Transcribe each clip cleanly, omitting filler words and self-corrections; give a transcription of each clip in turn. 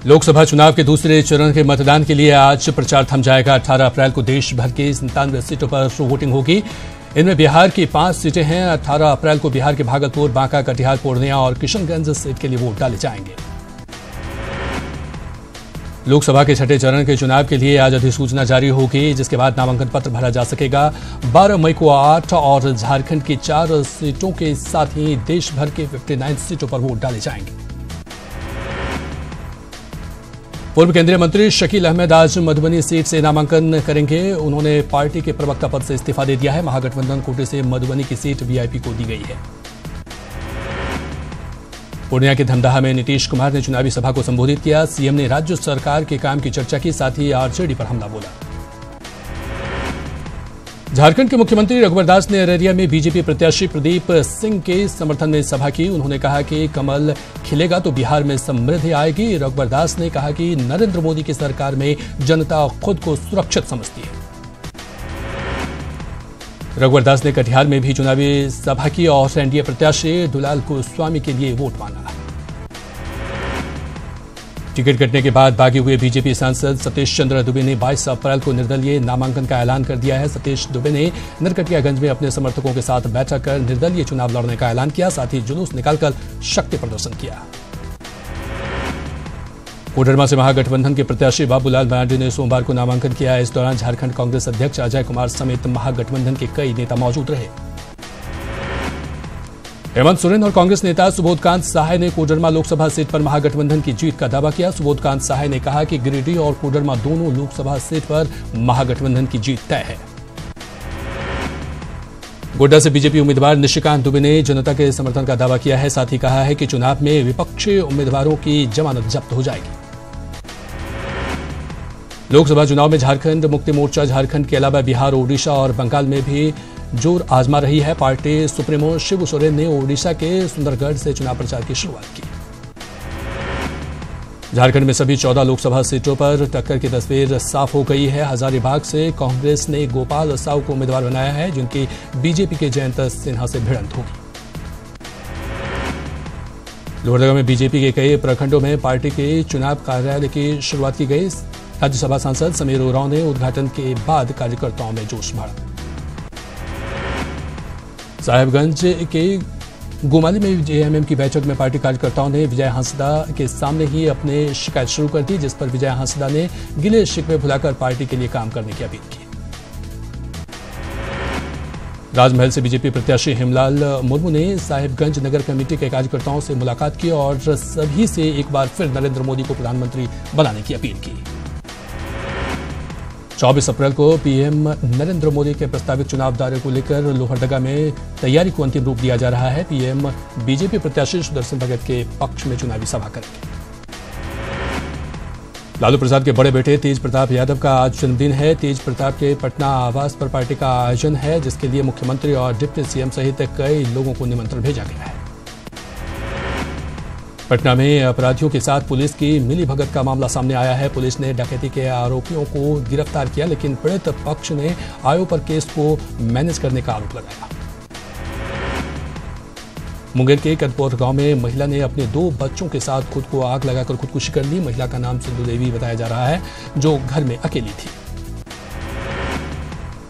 लोकसभा चुनाव के दूसरे चरण के मतदान के लिए आज प्रचार थम जाएगा। 18 अप्रैल को देश भर के 97 सीटों पर वोटिंग होगी। इनमें बिहार की 5 सीटें हैं। 18 अप्रैल को बिहार के भागलपुर, बांका, कटिहार, पूर्णिया और किशनगंज सीट के लिए वोट डाले जाएंगे। लोकसभा के छठे चरण के चुनाव के लिए आज अधिसूचना जारी होगी, जिसके बाद नामांकन पत्र भरा जा सकेगा। 12 मई को 8 और झारखंड की 4 सीटों के साथ ही देश भर के 59 सीटों पर वोट डाले जाएंगे। पूर्व केंद्रीय मंत्री शकील अहमद आज मधुबनी सीट से नामांकन करेंगे। उन्होंने पार्टी के प्रवक्ता पद से इस्तीफा दे दिया है। महागठबंधन कोटे से मधुबनी की सीट वीआईपी को दी गई है। पूर्णिया के धमदाहा में नीतीश कुमार ने चुनावी सभा को संबोधित किया। सीएम ने राज्य सरकार के काम की चर्चा की, साथ ही आरजेडी पर हमला बोला। झारखंड के मुख्यमंत्री रघुवर दास ने अररिया में बीजेपी प्रत्याशी प्रदीप सिंह के समर्थन में सभा की। उन्होंने कहा कि कमल खिलेगा तो बिहार में समृद्धि आएगी। रघुवर दास ने कहा कि नरेंद्र मोदी की सरकार में जनता खुद को सुरक्षित समझती है। रघुवर दास ने कटिहार में भी चुनावी सभा की और एनडीए प्रत्याशी दुलाल गोस्वामी के लिए वोट मांगा। टिकट कटने के बाद बागी हुए बीजेपी सांसद सतीश चंद्र दुबे ने 22 अप्रैल को निर्दलीय नामांकन का ऐलान कर दिया है। सतीश दुबे ने नरकटियागंज में अपने समर्थकों के साथ बैठक कर निर्दलीय चुनाव लड़ने का ऐलान किया, साथ ही जुलूस निकालकर शक्ति प्रदर्शन किया। कोडरमा से महागठबंधन के प्रत्याशी बाबूलाल मरांडी ने सोमवार को नामांकन किया। इस दौरान झारखंड कांग्रेस अध्यक्ष अजय कुमार समेत महागठबंधन के कई नेता मौजूद रहे। हेमंत सोरेन और कांग्रेस नेता सुबोधकांत सहाय ने कोडरमा लोकसभा सीट पर महागठबंधन की जीत का दावा किया। सुबोधकांत सहाय ने कहा कि गिरिडीह और कोडरमा दोनों लोकसभा सीट पर महागठबंधन की जीत तय है। गोड्डा से बीजेपी उम्मीदवार निशिकांत दुबे ने जनता के समर्थन का दावा किया है, साथ ही कहा है कि चुनाव में विपक्षी उम्मीदवारों की जमानत जब्त हो जाएगी। लोकसभा चुनाव में झारखंड मुक्ति मोर्चा झारखंड के अलावा बिहार, ओडिशा और बंगाल में भी जोर आजमा रही है। पार्टी सुप्रीमो शिबू सोरेन ने ओडिशा के सुंदरगढ़ से चुनाव प्रचार की शुरुआत की। झारखंड में सभी 14 लोकसभा सीटों पर टक्कर की तस्वीर साफ हो गई है। हजारीबाग से कांग्रेस ने गोपाल साहू को उम्मीदवार बनाया है, जिनकी बीजेपी के जयंत सिन्हा से भिड़ंत होगी। लोहरदगा में बीजेपी के कई प्रखंडों में पार्टी के चुनाव कार्यालय की शुरुआत की गई। राज्यसभा सांसद समीर उरांव ने उद्घाटन के बाद कार्यकर्ताओं में जोश भरा। साहेबगंज के गोमाली में जेएमएम की बैठक में पार्टी कार्यकर्ताओं ने विजय हांसदा के सामने ही अपने शिकायत शुरू कर दी, जिस पर विजय हांसदा ने गिले शिकवे भुलाकर पार्टी के लिए काम करने की अपील की। राजमहल से बीजेपी प्रत्याशी हेमलाल मुर्मू ने साहिबगंज नगर कमेटी के कार्यकर्ताओं से मुलाकात की और सभी से एक बार फिर नरेंद्र मोदी को प्रधानमंत्री बनाने की अपील की। 24 अप्रैल को पीएम नरेंद्र मोदी के प्रस्तावित चुनाव दौरे को लेकर लोहरदगा में तैयारी को अंतिम रूप दिया जा रहा है। पीएम बीजेपी प्रत्याशी सुदर्शन भगत के पक्ष में चुनावी सभा करेंगे। लालू प्रसाद के बड़े बेटे तेज प्रताप यादव का आज जन्मदिन है। तेज प्रताप के पटना आवास पर पार्टी का आयोजन है, जिसके लिए मुख्यमंत्री और डिप्टी सीएम सहित कई लोगों को निमंत्रण भेजा गया है। पटना में अपराधियों के साथ पुलिस की मिलीभगत का मामला सामने आया है। पुलिस ने डकैती के आरोपियों को गिरफ्तार किया, लेकिन पीड़ित पक्ष ने आयोग पर केस को मैनेज करने का आरोप लगाया। मुंगेर के कदपुर गांव में महिला ने अपने 2 बच्चों के साथ खुद को आग लगाकर खुदकुशी कर ली। महिला का नाम सिंधु देवी बताया जा रहा है, जो घर में अकेली थी।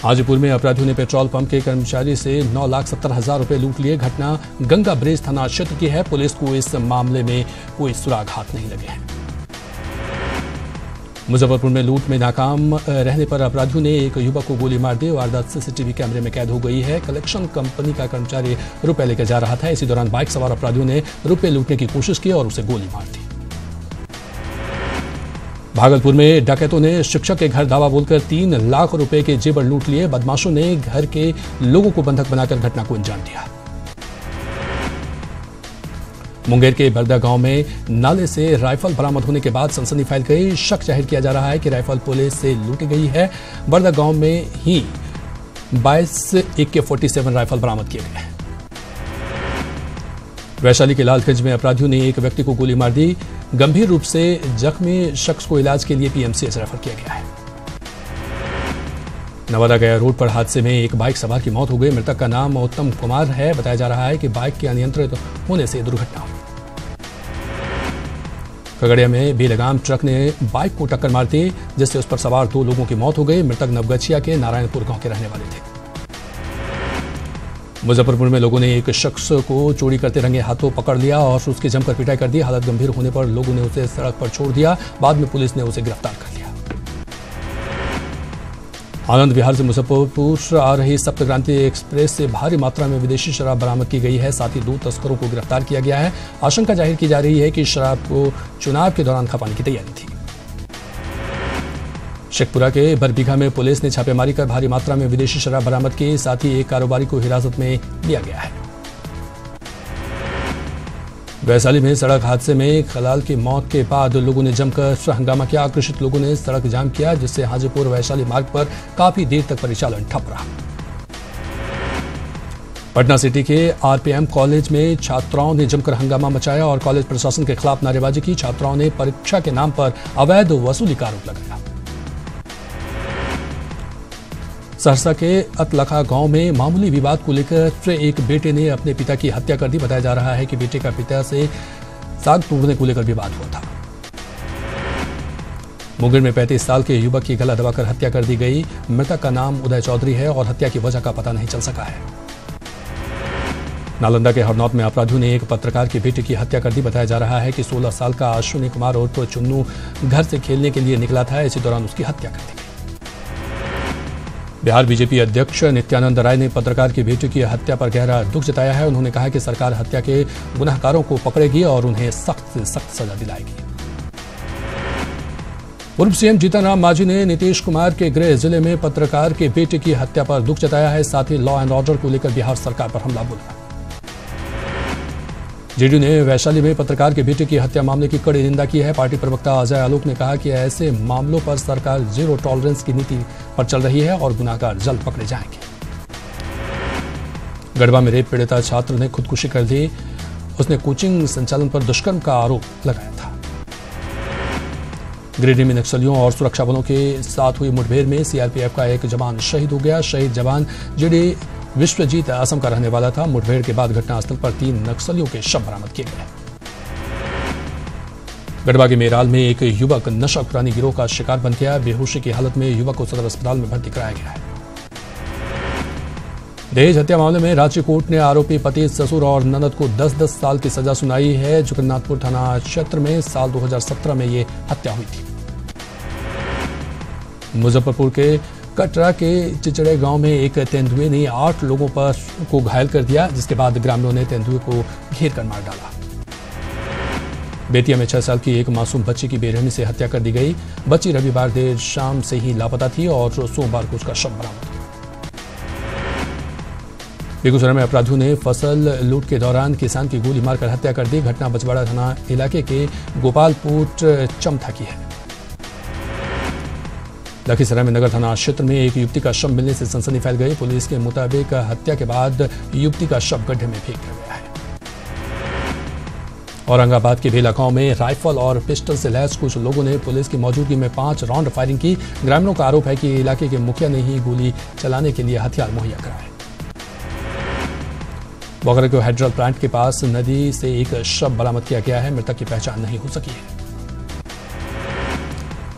हाजीपुर में अपराधियों ने पेट्रोल पंप के कर्मचारी से 9,70,000 रुपए लूट लिए। घटना गंगा ब्रिज थाना क्षेत्र की है। पुलिस को इस मामले में कोई सुराग हाथ नहीं लगे हैं। मुजफ्फरपुर में लूट में नाकाम रहने पर अपराधियों ने एक युवक को गोली मार दी। वारदात सीसीटीवी कैमरे में कैद हो गई है। कलेक्शन कंपनी का कर्मचारी रुपए लेकर जा रहा था। इसी दौरान बाइक सवार अपराधियों ने रुपए लूटने की कोशिश की और उसे गोली मार दी। भागलपुर में डकैतों ने शिक्षक के घर धावा बोलकर 3 लाख रुपए के जेवर लूट लिए। बदमाशों ने घर के लोगों को बंधक बनाकर घटना को अंजाम दिया। मुंगेर के बरदा गांव में नाले से राइफल बरामद होने के बाद सनसनी फैल गई। शक जाहिर किया जा रहा है कि राइफल पुलिस से लूटी गई है। बरदा गांव में ही 22 AK-47 राइफल बरामद किए गए हैं। वैशाली के लालगंज में अपराधियों ने एक व्यक्ति को गोली मार दी। गंभीर रूप से जख्मी शख्स को इलाज के लिए पीएमसीएच रेफर किया गया है। नवादा गया रोड पर हादसे में एक बाइक सवार की मौत हो गई। मृतक का नाम उत्तम कुमार है। बताया जा रहा है कि बाइक के अनियंत्रित होने से दुर्घटना हुई। खगड़िया में बेलगाम ट्रक ने बाइक को टक्कर मार दी, जिससे उस पर सवार 2 लोगों की मौत हो गई। मृतक नवगछिया के नारायणपुर गांव के रहने वाले थे। मुजफ्फरपुर में लोगों ने एक शख्स को चोरी करते रंगे हाथों पकड़ लिया और उसकी जमकर पिटाई कर दी। हालत गंभीर होने पर लोगों ने उसे सड़क पर छोड़ दिया। बाद में पुलिस ने उसे गिरफ्तार कर लिया। आनंद विहार से मुजफ्फरपुर आ रही सप्तक्रांति एक्सप्रेस से भारी मात्रा में विदेशी शराब बरामद की गई है। साथ ही 2 तस्करों को गिरफ्तार किया गया है। आशंका जाहिर की जा रही है कि शराब को चुनाव के दौरान खपाने की तैयारी थी। शेखपुरा के बरबीघा में पुलिस ने छापेमारी कर भारी मात्रा में विदेशी शराब बरामद की। साथ ही एक कारोबारी को हिरासत में लिया गया है। वैशाली में सड़क हादसे में खलाल की मौत के बाद लोगों ने जमकर हंगामा किया। आक्रोशित लोगों ने सड़क जाम किया, जिससे हाजीपुर वैशाली मार्ग पर काफी देर तक परिचालन ठप रहा। पटना सिटी के आरपीएम कॉलेज में छात्राओं ने जमकर हंगामा मचाया और कॉलेज प्रशासन के खिलाफ नारेबाजी की। छात्राओं ने परीक्षा के नाम पर अवैध वसूली का आरोप लगाया। सहरसा के अतलखा गांव में मामूली विवाद को लेकर एक बेटे ने अपने पिता की हत्या कर दी। बताया जा रहा है कि बेटे का पिता से साग तोड़ने को लेकर विवाद हुआ था। मुंगेर में 35 साल के युवक की गला दबाकर हत्या कर दी गई। मृतक का नाम उदय चौधरी है और हत्या की वजह का पता नहीं चल सका है। नालंदा के हरनौत में अपराधियों ने एक पत्रकार की बेटे की हत्या कर दी। बताया जा रहा है कि 16 साल का अश्विनी कुमार उर्फ चुन्नू घर से खेलने के लिए निकला था। इसी दौरान उसकी हत्या कर दी गई। बिहार बीजेपी अध्यक्ष नित्यानंद राय ने पत्रकार की बेटी की हत्या पर गहरा दुख जताया है। उन्होंने कहा कि सरकार हत्या के गुनाहगारों को पकड़ेगी और उन्हें सख्त से सख्त सजा दिलाएगी। पूर्व सीएम जीतन राम मांझी ने नीतीश कुमार के गृह जिले में पत्रकार के बेटे की हत्या पर दुख जताया है। साथ ही लॉ एंड ऑर्डर को लेकर बिहार सरकार पर हमला बोला। जेडीयू ने वैशाली में पत्रकार के बेटे की हत्या मामले की कड़ी निंदा की है। पार्टी प्रवक्ता अजय आलोक ने कहा कि ऐसे मामलों पर सरकार जीरो टॉलरेंस की नीति पर चल रही है और गुनाहगार जल्द पकड़े जाएंगे। गढ़वा में रेप पीड़िता छात्र ने खुदकुशी कर दी। उसने कोचिंग संचालन पर दुष्कर्म का आरोप लगाया था। गिरिडीह में नक्सलियों और सुरक्षा बलों के साथ हुई मुठभेड़ में सीआरपीएफ का एक जवान शहीद हो गया। शहीद जवान जेडी विश्वजीत असम का रहने वाला था। मुठभेड़ के बाद घटनास्थल पर 3 नक्सलियों के शव बरामद किए गए। गढ़वा के मेराल में एक युवक नशाखुरानी गिरोह का शिकार बन गया। बेहोशी की हालत में युवक को सदर अस्पताल में भर्ती कराया गया है। दहेज हत्या मामले में रांची कोर्ट ने आरोपी पति, ससुर और ननद को 10-10 साल की सजा सुनाई है। जगन्नाथपुर थाना क्षेत्र में साल 2017 में ये हत्या हुई थी। मुजफ्फरपुर के कटरा के चिचड़े गांव में एक तेंदुए ने 8 लोगों को घायल कर दिया, जिसके बाद ग्रामीणों ने तेंदुए को घेर कर मार डाला। बेतिया में 6 साल की एक मासूम बच्ची की बेरहमी से हत्या कर दी गई। बच्ची रविवार देर शाम से ही लापता थी और सोमवार को उसका शव बरामद हुआ। बेगूसराय में अपराधियों ने फसल लूट के दौरान किसान की गोली मारकर हत्या कर दी। घटना बछवाड़ा थाना इलाके के गोपालपुर चमथा की है। लखीसराय में नगर थाना क्षेत्र में एक युवती का शव मिलने से सनसनी फैल गई। पुलिस के मुताबिक हत्या के बाद युवती का शव गड्ढे में फेंक दिया गया है। औरंगाबाद के बेला गांव में राइफल और पिस्टल से लैस कुछ लोगों ने पुलिस की मौजूदगी में 5 राउंड फायरिंग की। ग्रामीणों का आरोप है कि इलाके के मुखिया ने ही गोली चलाने के लिए हथियार मुहैया कराए। बोकारो के हाइड्रल प्लांट के पास नदी से एक शव बरामद किया गया है। मृतक की पहचान नहीं हो सकी है।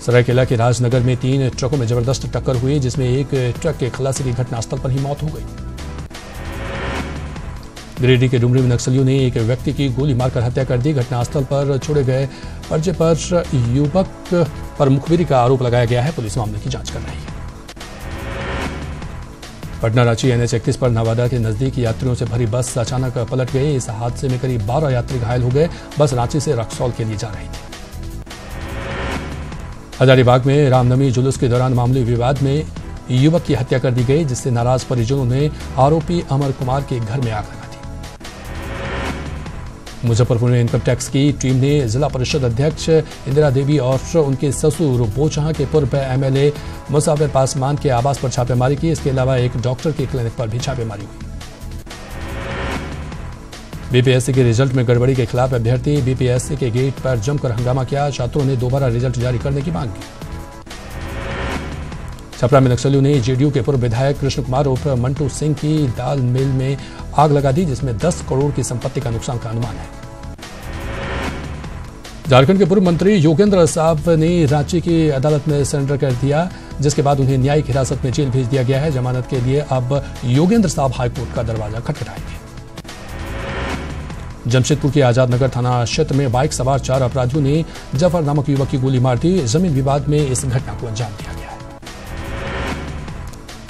सरायकेला के राजनगर में 3 ट्रकों में जबरदस्त टक्कर हुई, जिसमें एक ट्रक के खलासी की घटनास्थल पर ही मौत हो गई। गिरिडीह के डुमरी में नक्सलियों ने एक व्यक्ति की गोली मारकर हत्या कर दी। घटनास्थल पर छोड़े गए पर्चे पर युवक पर मुखबिरी का आरोप लगाया गया है। पुलिस मामले की जांच कर रही है। पटना रांची NH-31 पर नवादा के नजदीक यात्रियों से भरी बस अचानक पलट गई। इस हादसे में करीब 12 यात्री घायल हो गए। बस रांची से रक्सौल के लिए जा रही थी। हजारीबाग में रामनवमी जुलूस के दौरान मामूली विवाद में युवक की हत्या कर दी गई, जिससे नाराज परिजनों ने आरोपी अमर कुमार के घर में आग लगा दी। मुजफ्फरपुर में इनकम टैक्स की टीम ने जिला परिषद अध्यक्ष इंदिरा देवी और उनके ससुर बोचहां के पूर्व MLA मुसाफिर पासवान के आवास पर छापेमारी की। इसके अलावा एक डॉक्टर के क्लिनिक पर भी छापेमारी हुई। बीपीएससी के रिजल्ट में गड़बड़ी के खिलाफ अभ्यर्थी बीपीएससी के गेट पर जमकर हंगामा किया। छात्रों ने दोबारा रिजल्ट जारी करने की मांग की। छपरा में नक्सलियों ने जेडीयू के पूर्व विधायक कृष्ण कुमार उर्फ मंटू सिंह की दाल मिल में आग लगा दी, जिसमें 10 करोड़ की संपत्ति का नुकसान का अनुमान है। झारखंड के पूर्व मंत्री योगेंद्र साहब ने रांची की अदालत में सरेंडर कर दिया, जिसके बाद उन्हें न्यायिक हिरासत में जेल भेज दिया गया है। जमानत के लिए अब योगेंद्र साहब हाईकोर्ट का दरवाजा खटखटाएंगे। जमशेदपुर के आजाद नगर थाना क्षेत्र में बाइक सवार 4 अपराधियों ने जफर नामक युवक की गोली मार दी। जमीन विवाद में इस घटना को अंजाम दिया गया है।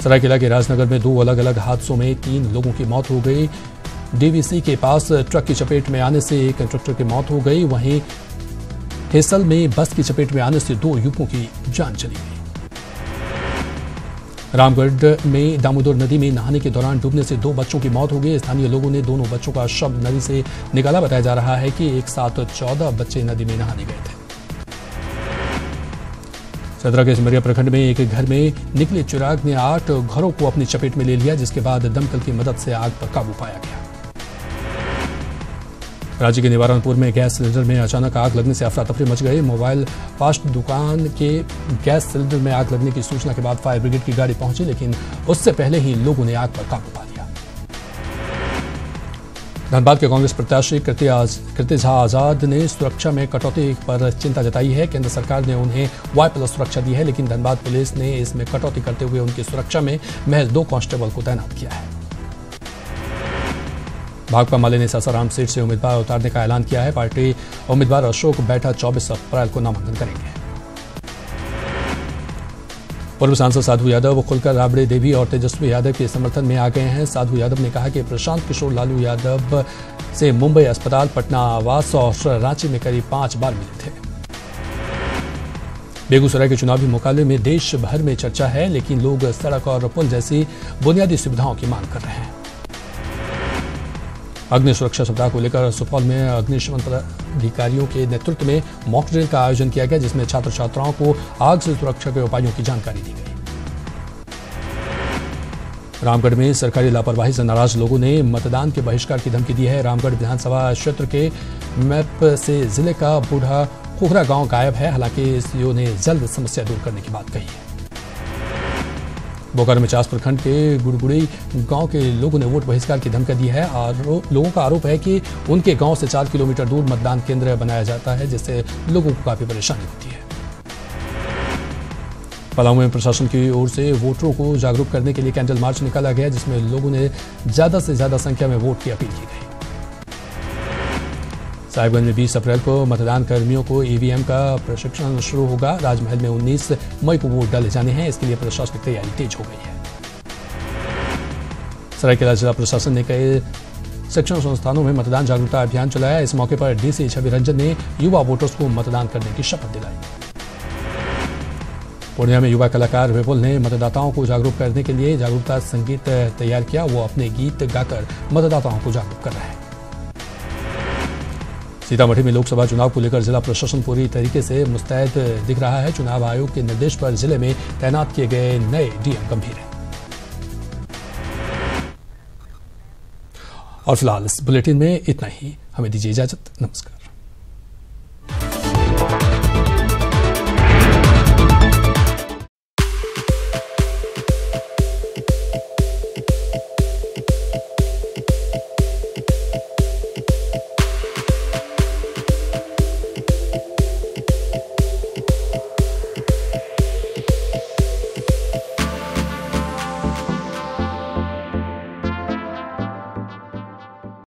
सरायकेला के राजनगर में 2 अलग अलग हादसों में 3 लोगों की मौत हो गई। डीवीसी के पास ट्रक की चपेट में आने से एक कंडक्टर की मौत हो गई। वहीं हेसल में बस की चपेट में आने से 2 युवकों की जान चली गई। रामगढ़ में दामोदर नदी में नहाने के दौरान डूबने से 2 बच्चों की मौत हो गई। स्थानीय लोगों ने दोनों बच्चों का शव नदी से निकाला। बताया जा रहा है कि एक साथ 14 बच्चे नदी में नहाने गए थे। चतरा के सिमरिया प्रखंड में एक घर में निकले चिराग ने 8 घरों को अपनी चपेट में ले लिया, जिसके बाद दमकल की मदद से आग पर काबू पाया गया। राज्य के निवारणपुर में गैस सिलेंडर में अचानक आग लगने से अफरा तफरी मच गई। मोबाइल फास्ट दुकान के गैस सिलेंडर में आग लगने की सूचना के बाद फायर ब्रिगेड की गाड़ी पहुंची, लेकिन उससे पहले ही लोगों ने आग पर काबू पा लिया। धनबाद के कांग्रेस प्रत्याशी कृति झा आजाद ने सुरक्षा में कटौती पर चिंता जताई है। केंद्र सरकार ने उन्हें Y+ सुरक्षा दी है, लेकिन धनबाद पुलिस ने इसमें कटौती करते हुए उनकी सुरक्षा में महज 2 कांस्टेबल को तैनात किया है। भाकपा माले ने सासाराम सीट से उम्मीदवार उतारने का ऐलान किया है। पार्टी उम्मीदवार अशोक बैठा 24 अप्रैल को नामांकन करेंगे। पूर्व सांसद साधु यादव खुलकर राबड़े देवी और तेजस्वी यादव के समर्थन में आ गए हैं। साधु यादव ने कहा कि प्रशांत किशोर लालू यादव से मुंबई अस्पताल, पटना आवास और रांची में करीब 5 बार मिले थे। बेगूसराय के चुनावी मुकाबले में देश भर में चर्चा है, लेकिन लोग सड़क और पुल जैसी बुनियादी सुविधाओं की मांग कर रहे हैं। अग्नि सुरक्षा सप्ताह को लेकर सुपौल में अग्निशमन पदाधिकारियों के नेतृत्व में मॉक ड्रिल का आयोजन किया गया, जिसमें छात्र छात्राओं को आग से सुरक्षा के उपायों की जानकारी दी गई। रामगढ़ में सरकारी लापरवाही से नाराज लोगों ने मतदान के बहिष्कार की धमकी दी है। रामगढ़ विधानसभा क्षेत्र के मैप से जिले का बूढ़ा खोखरा गांव गायब है। हालांकि सीओ ने जल्द समस्या दूर करने की बात कही है। बोकारो में चास प्रखंड के गुड़गुड़ी गांव के लोगों ने वोट बहिष्कार की धमकी दी है। लोगों का आरोप है कि उनके गांव से 4 किलोमीटर दूर मतदान केंद्र बनाया जाता है, जिससे लोगों को काफी परेशानी होती है। पलामू में प्रशासन की ओर से वोटरों को जागरूक करने के लिए कैंडल मार्च निकाला गया, जिसमें लोगों ने ज्यादा से ज्यादा संख्या में वोट की अपील की गई। साहिबगंज में 20 अप्रैल को मतदान कर्मियों को ईवीएम का प्रशिक्षण शुरू होगा। राजमहल में 19 मई को वोट डाले जाने हैं, इसके लिए प्रशासनिक तैयारी तेज हो गई है। सरायकेला जिला प्रशासन ने कई शिक्षण संस्थानों में मतदान जागरूकता अभियान चलाया। इस मौके पर डीसी छवि रंजन ने युवा वोटर्स को मतदान करने की शपथ दिलाई। पूर्णिया में युवा कलाकार विपुल ने मतदाताओं को जागरूक करने के लिए जागरूकता संगीत तैयार किया। वो अपने गीत गाकर मतदाताओं को जागरूक कर रहे हैं। सीतामढ़ी में लोकसभा चुनाव को लेकर जिला प्रशासन पूरी तरीके से मुस्तैद दिख रहा है। चुनाव आयोग के निर्देश पर जिले में तैनात किए गए नए डीएम गंभीर हैं। और फिलहाल इस बुलेटिन में इतना ही। हमें दीजिए इजाजत। नमस्कार।